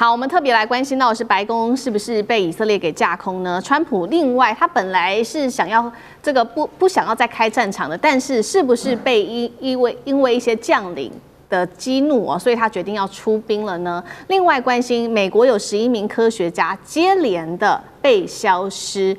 好，我们特别来关心到的是白宫是不是被以色列给架空呢？川普另外他本来是想要这个不想要再开战场的，但是不是被因为一些将领的激怒所以他决定要出兵了呢？另外关心美国有11名科学家接连的被消失。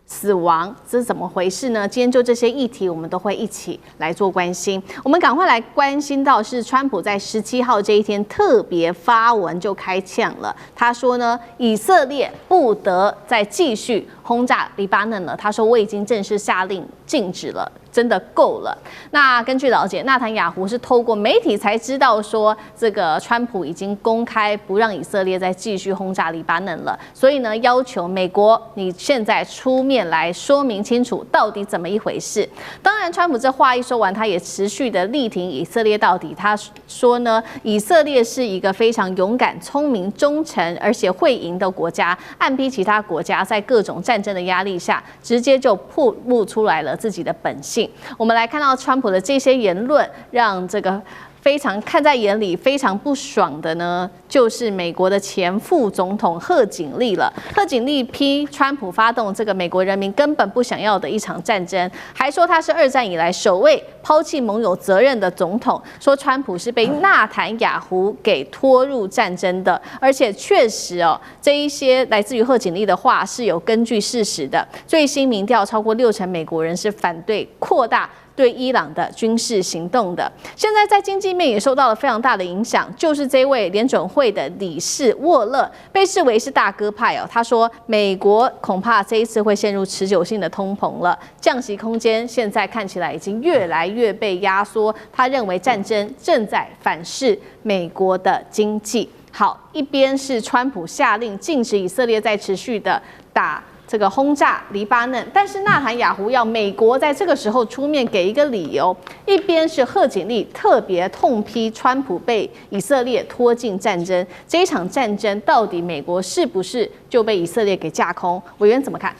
死亡，这是怎么回事呢？今天就这些议题，我们都会一起来做关心。我们赶快来关心到是川普在17号这一天特别发文就开呛了。他说呢，以色列不得再继续轰炸黎巴嫩了。他说我已经正式下令禁止了。真的够了。那根据了解，纳坦雅胡是透过媒体才知道说，这个川普已经公开不让以色列再继续轰炸黎巴嫩了，所以呢，要求美国你现在出面来说明清楚到底怎么一回事。当然，川普这话一说完，他也持续的力挺以色列到底。他说呢，以色列是一个非常勇敢、聪明、忠诚，而且会赢的国家，暗逼其他国家在各种战争的压力下，直接就暴露出来了自己的本性。我们来看到川普的这些言论，让这个非常看在眼里、非常不爽的呢，就是美国的前副总统贺锦丽了。贺锦丽批川普发动这个美国人民根本不想要的一场战争，还说他是2战以来首位抛弃盟友责任的总统，说川普是被纳坦雅胡给拖入战争的，而且确实这一些来自于贺锦丽的话是有根据事实的。最新民调超过60%美国人是反对扩大对伊朗的军事行动的。现在在经济面也受到了非常大的影响，就是这位联准会的理事沃勒被视为是大鸽派他说美国恐怕这一次会陷入持久性的通膨了，降息空间现在看起来已经越来越被压缩。他认为战争正在反噬美国的经济。好，一边是川普下令禁止以色列再持续的打这个轰炸黎巴嫩，但是纳坦雅胡要美国在这个时候出面给一个理由，一边是贺锦丽特别痛批川普被以色列拖进战争，这一场战争到底美国是不是就被以色列给架空？委员怎么看？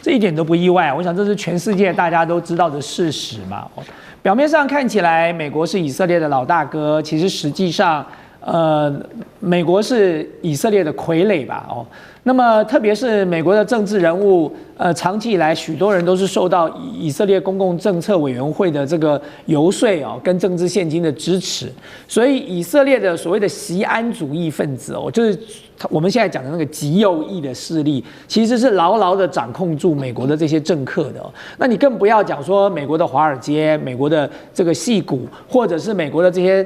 这一点都不意外，我想这是全世界大家都知道的事实嘛。表面上看起来美国是以色列的老大哥，其实实际上美国是以色列的傀儡吧？那么特别是美国的政治人物，长期以来许多人都是受到以色列公共政策委员会的这个游说跟政治现金的支持，所以以色列的所谓的锡安主义分子就是我们现在讲的那个极右翼的势力，其实是牢牢的掌控住美国的这些政客的。那你更不要讲说美国的华尔街、美国的这个矽谷，或者是美国的这些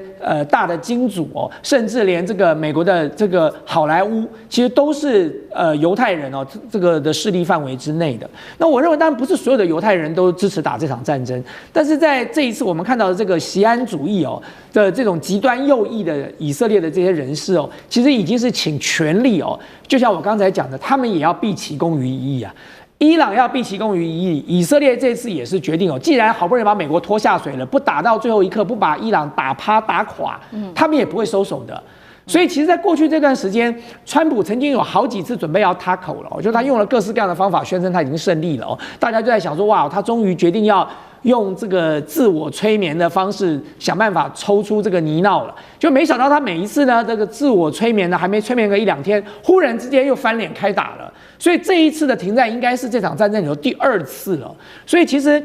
大的金主甚至连这个美国的这个好莱坞，其实都是犹太人这个的势力范围之内的。那我认为当然不是所有的犹太人都支持打这场战争，但是在这一次我们看到的这个锡安主义的这种极端右翼的以色列的这些人士其实已经是请权力就像我刚才讲的，他们也要毕其功于一役啊。伊朗要毕其功于一役，以色列这次也是决定既然好不容易把美国拖下水了，不打到最后一刻，不把伊朗打趴打垮，他们也不会收手的。所以其实在过去这段时间，川普曾经有好几次准备要塌口了，就他用了各式各样的方法宣称他已经胜利了大家就在想说，哇，他终于决定要用这个自我催眠的方式想办法抽出这个泥淖了，就没想到他每一次呢，这个自我催眠呢还没催眠个1-2天，忽然之间又翻脸开打了。所以这一次的停战应该是这场战争里头第2次了。所以其实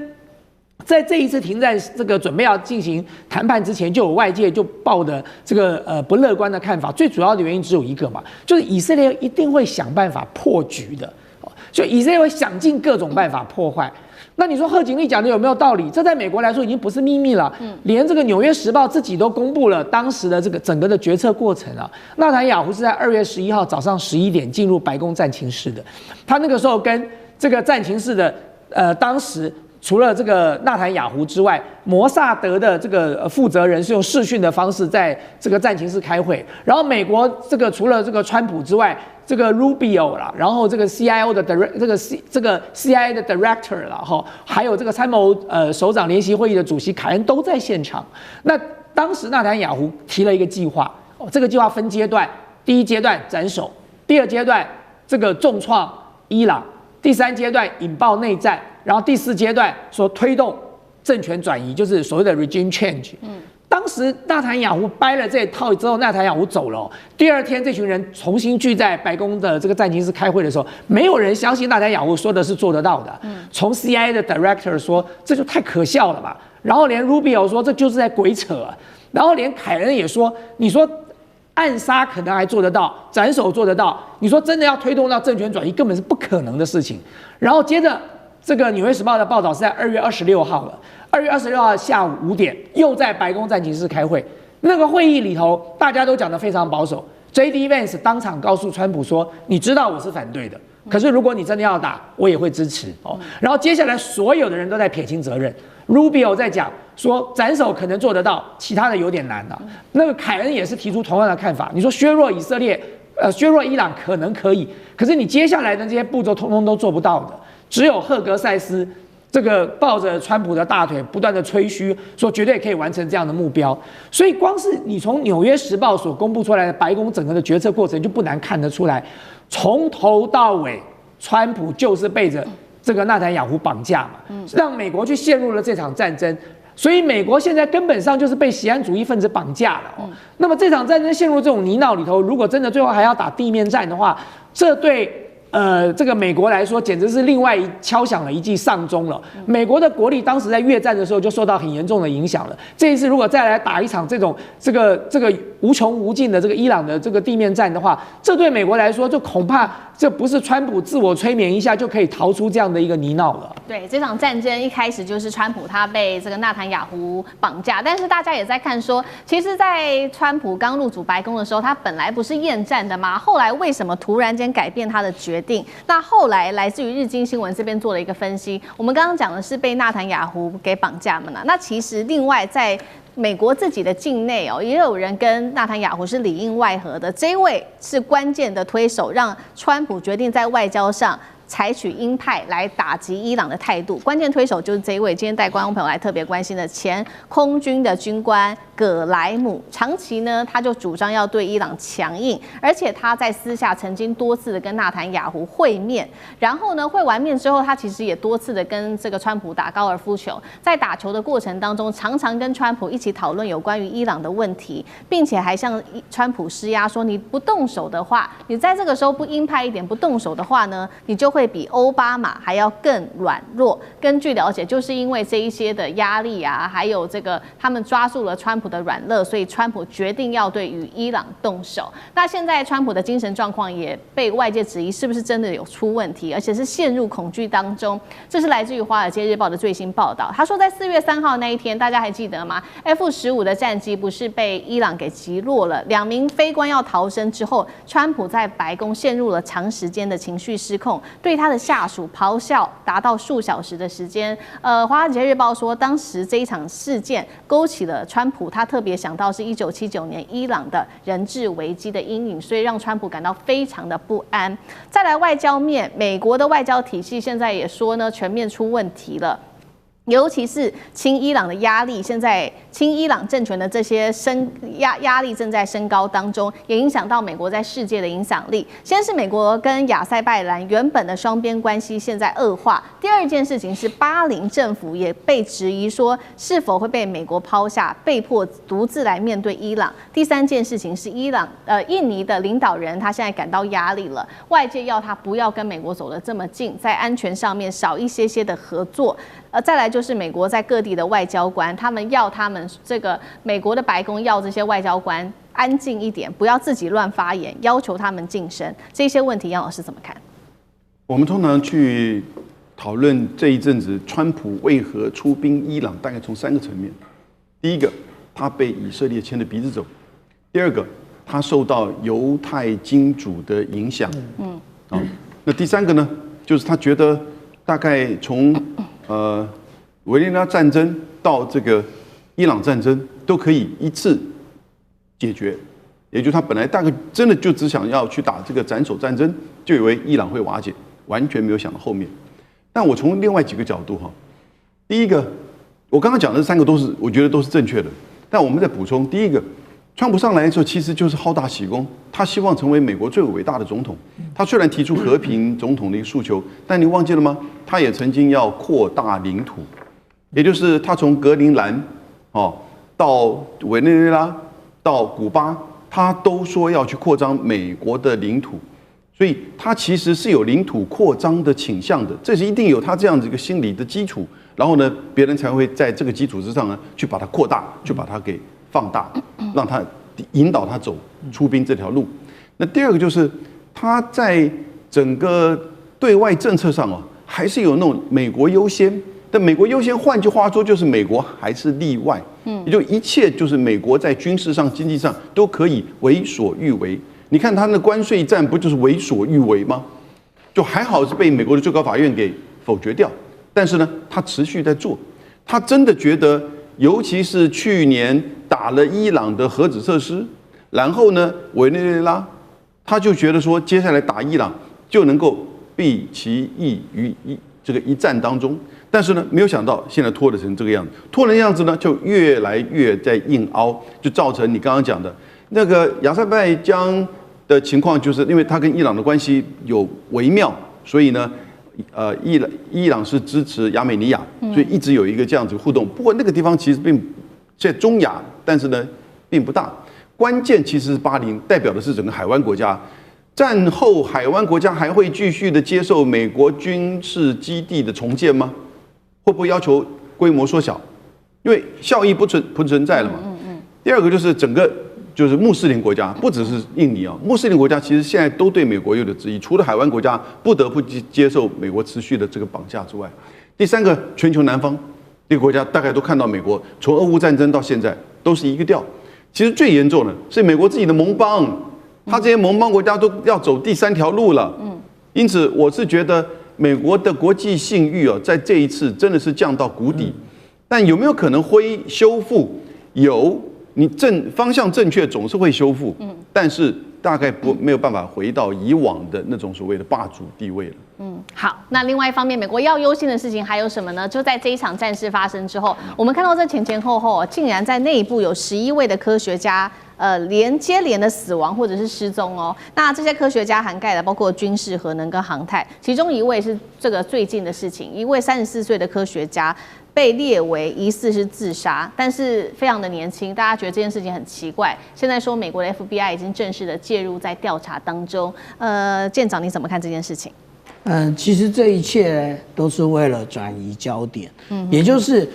在这一次停战这个准备要进行谈判之前，就有外界就抱的这个不乐观的看法。最主要的原因只有一个嘛，就是以色列一定会想办法破局的，就以色列会想尽各种办法破坏。那你说贺锦丽讲的有没有道理？这在美国来说已经不是秘密了，连这个《纽约时报》自己都公布了当时的这个整个的决策过程啊。纳坦雅胡是在2月11号早上11点进入白宫战情室的，他那个时候跟这个战情室的当时除了这个纳坦雅胡之外，摩萨德的这个负责人是用视讯的方式在这个战情室开会，然后美国这个除了这个川普之外，这个 Rubio 啦，然后这个 CIO 的 这个 CIA 的 Director 啦，还有这个参谋首长联席会议的主席凯恩都在现场。那当时纳坦雅胡提了一个计划，这个计划分阶段，第1阶段斩首，第2阶段这个重创伊朗，第3阶段引爆内战。然后第4阶段说推动政权转移，就是所谓的 regime change。当时纳坦雅胡掰了这一套之后，纳坦雅胡走了。第二天，这群人重新聚在白宫的这个战情室开会的时候，没有人相信纳坦雅胡说的是做得到的。从 CIA 的 Director 说这就太可笑了吧，然后连 Rubio 说这就是在鬼扯，然后连凯恩也说，你说暗杀可能还做得到，斩首做得到，你说真的要推动到政权转移，根本是不可能的事情。然后接着，这个《纽约时报》的报道是在2月26号了。2月26号下午5点，又在白宫战情室开会。那个会议里头，大家都讲得非常保守。J.D. Vance 当场告诉川普说：“你知道我是反对的，可是如果你真的要打，我也会支持。”然后接下来所有的人都在撇清责任。Rubio 在讲说斩首可能做得到，其他的有点难了。那个凯恩也是提出同样的看法。你说削弱以色列，削弱伊朗可能可以，可是你接下来的这些步骤通通都做不到的。只有赫格塞斯这个抱着川普的大腿，不断的吹嘘说绝对可以完成这样的目标。所以光是你从《纽约时报》所公布出来的白宫整个的决策过程，就不难看得出来，从头到尾，川普就是背着这个纳坦雅胡绑架嘛，让美国去陷入了这场战争。所以美国现在根本上就是被锡安主义分子绑架了。那么这场战争陷入这种泥淖里头，如果真的最后还要打地面战的话，这对这个美国来说，简直是另外敲响了一记丧钟了。美国的国力当时在越战的时候就受到很严重的影响了。这一次如果再来打一场这种这个无穷无尽的这个伊朗的这个地面战的话，这对美国来说就恐怕这不是川普自我催眠一下就可以逃出这样的一个泥淖了。对，这场战争一开始就是川普他被这个纳坦雅胡绑架，但是大家也在看说，其实，在川普刚入主白宫的时候，他本来不是厌战的吗？后来为什么突然间改变他的决定？那后来来自于日经新闻这边做了一个分析，我们刚刚讲的是被纳坦雅胡给绑架嘛？那其实另外在美国自己的境内也有人跟纳坦雅胡是里应外合的，这一位是关键的推手，让川普决定在外交上采取鹰派来打击伊朗的态度。关键推手就是这一位，今天带观众朋友来特别关心的前空军的军官葛莱姆。长期呢，他就主张要对伊朗强硬，而且他在私下曾经多次的跟纳坦雅胡会面，然后呢，会完面之后，他其实也多次的跟这个川普打高尔夫球，在打球的过程当中，常常跟川普一起讨论有关于伊朗的问题，并且还向川普施压说，你不动手的话，你在这个时候不鹰派一点，不动手的话呢，你就会比奥巴马还要更软弱。根据了解，就是因为这一些的压力啊，还有这个他们抓住了川普的软肋，所以川普决定要对与伊朗动手。那现在川普的精神状况也被外界质疑是不是真的有出问题，而且是陷入恐惧当中。这是来自于《华尔街日报》的最新报道。他说，在4月3号那一天，大家还记得吗 ？F-15的战机不是被伊朗给击落了，2名飞官要逃生之后，川普在白宫陷入了长时间的情绪失控，对他的下属咆哮达到数小时的时间。《华尔街日报》说，当时这一场事件勾起了川普，他特别想到是1979年伊朗的人质危机的阴影，所以让川普感到非常的不安。再来外交面，美国的外交体系现在也说呢，全面出问题了。尤其是亲伊朗的压力，现在亲伊朗政权的这些压力正在升高当中，也影响到美国在世界的影响力。先是美国跟亚塞拜然原本的双边关系现在恶化，第二件事情是巴林政府也被质疑说是否会被美国抛下，被迫独自来面对伊朗。第三件事情是印尼的领导人他现在感到压力了，外界要他不要跟美国走得这么近，在安全上面少一些的合作。再来就是美国在各地的外交官，他们这个美国的白宫要这些外交官安静一点，不要自己乱发言，要求他们晋升。这些问题，杨老师怎么看？我们通常去讨论这一阵子川普为何出兵伊朗，大概从3个层面。第一个，他被以色列牵着鼻子走；第二个，他受到犹太金主的影响。那第三个呢，就是他觉得大概从维也纳战争到这个伊朗战争都可以一次解决，也就是他本来大概真的就只想要去打这个斩首战争，就以为伊朗会瓦解，完全没有想到后面。但我从另外几个角度第一个，我刚刚讲的这3个我觉得都是正确的，但我们再补充，第一个，川普上来的时候其实就是好大喜功，他希望成为美国最伟大的总统。他虽然提出和平总统的一个诉求，但你忘记了吗？他也曾经要扩大领土，也就是他从格陵兰到到委内瑞拉、到古巴，他都说要去扩张美国的领土，所以他其实是有领土扩张的倾向的，这是一定有他这样子一个心理的基础，然后呢，别人才会在这个基础之上呢，去把它扩大，去把它给放大，让他引导他走出兵这条路。那第二个就是他在整个对外政策上还是有那种美国优先。但美国优先，换句话说，就是美国还是例外，也就一切就是美国在军事上、经济上都可以为所欲为。你看他那关税战不就是为所欲为吗？就还好是被美国的最高法院给否决掉，但是呢，他持续在做。他真的觉得，尤其是去年打了伊朗的核子设施，然后呢，委内瑞拉，他就觉得说，接下来打伊朗就能够避其役于一战当中。但是呢，没有想到现在拖得成这个样子，拖成样子呢，就越来越在硬凹，就造成你刚刚讲的那个亚塞拜疆的情况，就是因为它跟伊朗的关系有微妙，所以呢，伊朗是支持亚美尼亚，所以一直有一个这样子互动。不过那个地方其实并在中亚，但是呢，并不大。关键其实是80代表的是整个海湾国家。战后海湾国家还会继续的接受美国军事基地的重建吗？会不会要求规模缩小？因为效益不存在了嘛。第二个就是整个就是穆斯林国家，不只是印尼穆斯林国家其实现在都对美国有点质疑，除了海湾国家不得不接受美国持续的这个绑架之外，第三个全球南方这个国家大概都看到美国从俄乌战争到现在都是一个调。其实最严重的是美国自己的盟邦，他这些盟邦国家都要走第三条路了。因此我是觉得。美国的国际信誉在这一次真的是降到谷底，但有没有可能修复？有，你方向正确总是会修复，但是大概没有办法回到以往的那种所谓的霸主地位了。好，那另外一方面，美国要忧心的事情还有什么呢？就在这一场战事发生之后，我们看到这前后竟然在内部有11位的科学家。接连的死亡或者是失踪那这些科学家涵盖了包括军事、核能跟航太，其中一位是这个最近的事情，一位34岁的科学家被列为疑似是自杀，但是非常的年轻，大家觉得这件事情很奇怪。现在说美国的 FBI 已经正式的介入在调查当中，舰长你怎么看这件事情？其实这一切都是为了转移焦点，也就是。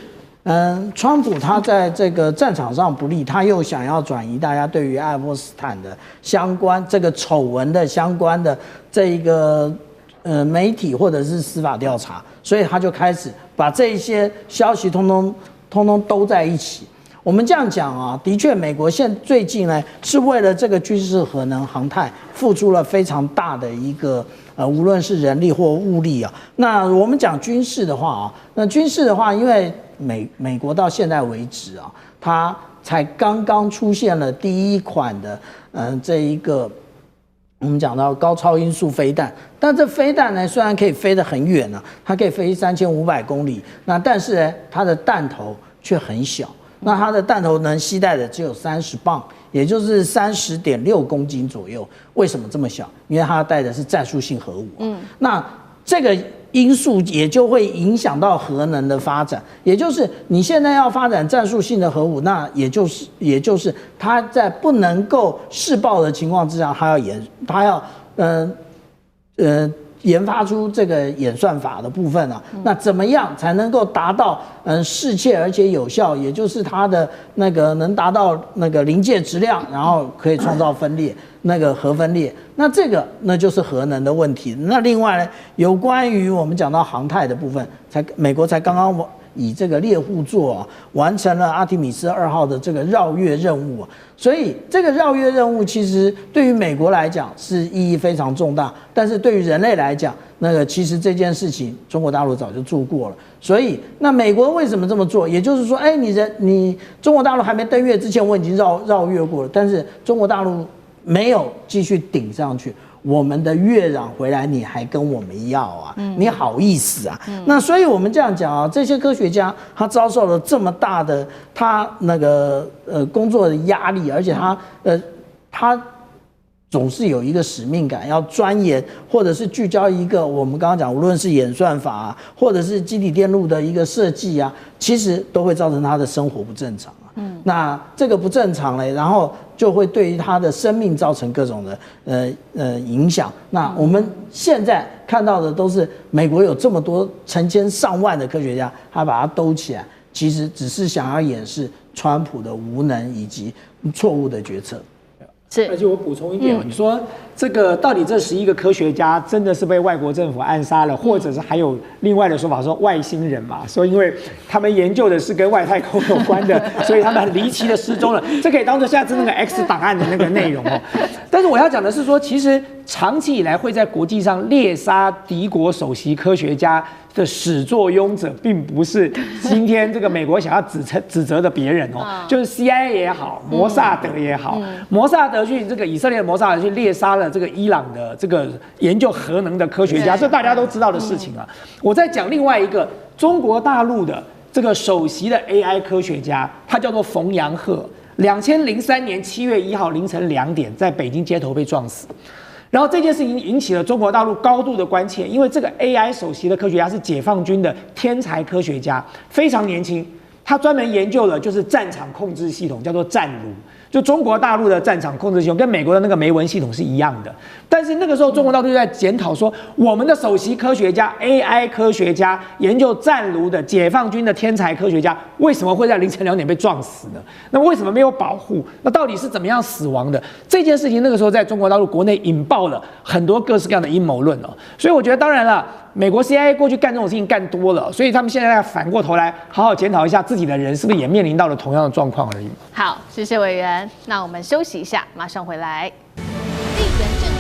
川普他在这个战场上不利，他又想要转移大家对于爱泼斯坦的相关这个丑闻的相关的这一个媒体或者是司法调查，所以他就开始把这一些消息通通都在一起。我们这样讲的确，美国最近呢是为了这个军事、核能、航太付出了非常大的一个无论是人力或物力那我们讲军事的话那军事的话，因为美国到现在为止它才刚刚出现了第一款的这一个我们讲到高超音速飞弹，但这飞弹呢虽然可以飞得很远它可以飞3500公里，那但是呢它的弹头却很小。那它的弹头能携带的只有30磅，也就是30.6公斤左右。为什么这么小？因为它带的是战术性核武那这个因素也就会影响到核能的发展，也就是你现在要发展战术性的核武，那也就是它在不能够试爆的情况之下，它要研发出这个演算法的部分那怎么样才能够达到适切而且有效？也就是它的那个能达到那个临界质量，然后可以创造分裂，那个核分裂。那这个那就是核能的问题。那另外呢，有关于我们讲到航太的部分，美国才刚刚以这个猎户座完成了阿提米斯2号的这个绕月任务所以这个绕月任务其实对于美国来讲是意义非常重大，但是对于人类来讲，那个其实这件事情中国大陆早就做过了。所以那美国为什么这么做？也就是说，你中国大陆还没登月之前，我已经绕月过了，但是中国大陆没有继续顶上去。我们的月壤回来，你还跟我们要你好意思那所以我们这样讲这些科学家他遭受了这么大的他那个工作的压力，而且他总是有一个使命感，要钻研或者是聚焦一个我们刚刚讲，无论是演算法啊，或者是基底电路的一个设计啊，其实都会造成他的生活不正常啊。那这个不正常嘞，然后就会对于他的生命造成各种的影响。那我们现在看到的都是美国有这么多成千上万的科学家，他把它兜起来，其实只是想要掩饰川普的无能以及错误的决策。而且我补充一点，你说这个到底这11个科学家真的是被外国政府暗杀了，或者是还有另外的说法说外星人嘛？说因为他们研究的是跟外太空有关的，所以他们很离奇的失踪了。这可以当做下次那个 X 档案的那个内容哦。但是我要讲的是说，其实长期以来会在国际上猎杀敌国首席科学家的始作俑者，并不是今天这个美国想要指责的别人哦，就是 CIA 也好，摩萨德也好，摩萨德去这个以色列的摩萨德去猎杀了这个伊朗的这个研究核能的科学家，这大家都知道的事情啊。我在讲另外一个中国大陆的这个首席的 AI 科学家，他叫做冯阳鹤，2003年7月1号凌晨2点在北京街头被撞死。然后这件事情引起了中国大陆高度的关切，因为这个 AI 首席的科学家是解放军的天才科学家，非常年轻，他专门研究了就是战场控制系统，叫做战卢。就中国大陆的战场控制系统跟美国的那个梅文系统是一样的，但是那个时候中国大陆就在检讨说，我们的首席科学家 AI 科学家研究战卢的解放军的天才科学家为什么会在凌晨2点被撞死呢？那为什么没有保护？那到底是怎么样死亡的？这件事情那个时候在中国大陆国内引爆了很多各式各样的阴谋论哦。所以我觉得当然了，美国 CIA 过去干这种事情干多了，所以他们现在要反过头来好好检讨一下自己的人是不是也面临到了同样的状况而已。好，谢谢委员。那我们休息一下，马上回来。地缘政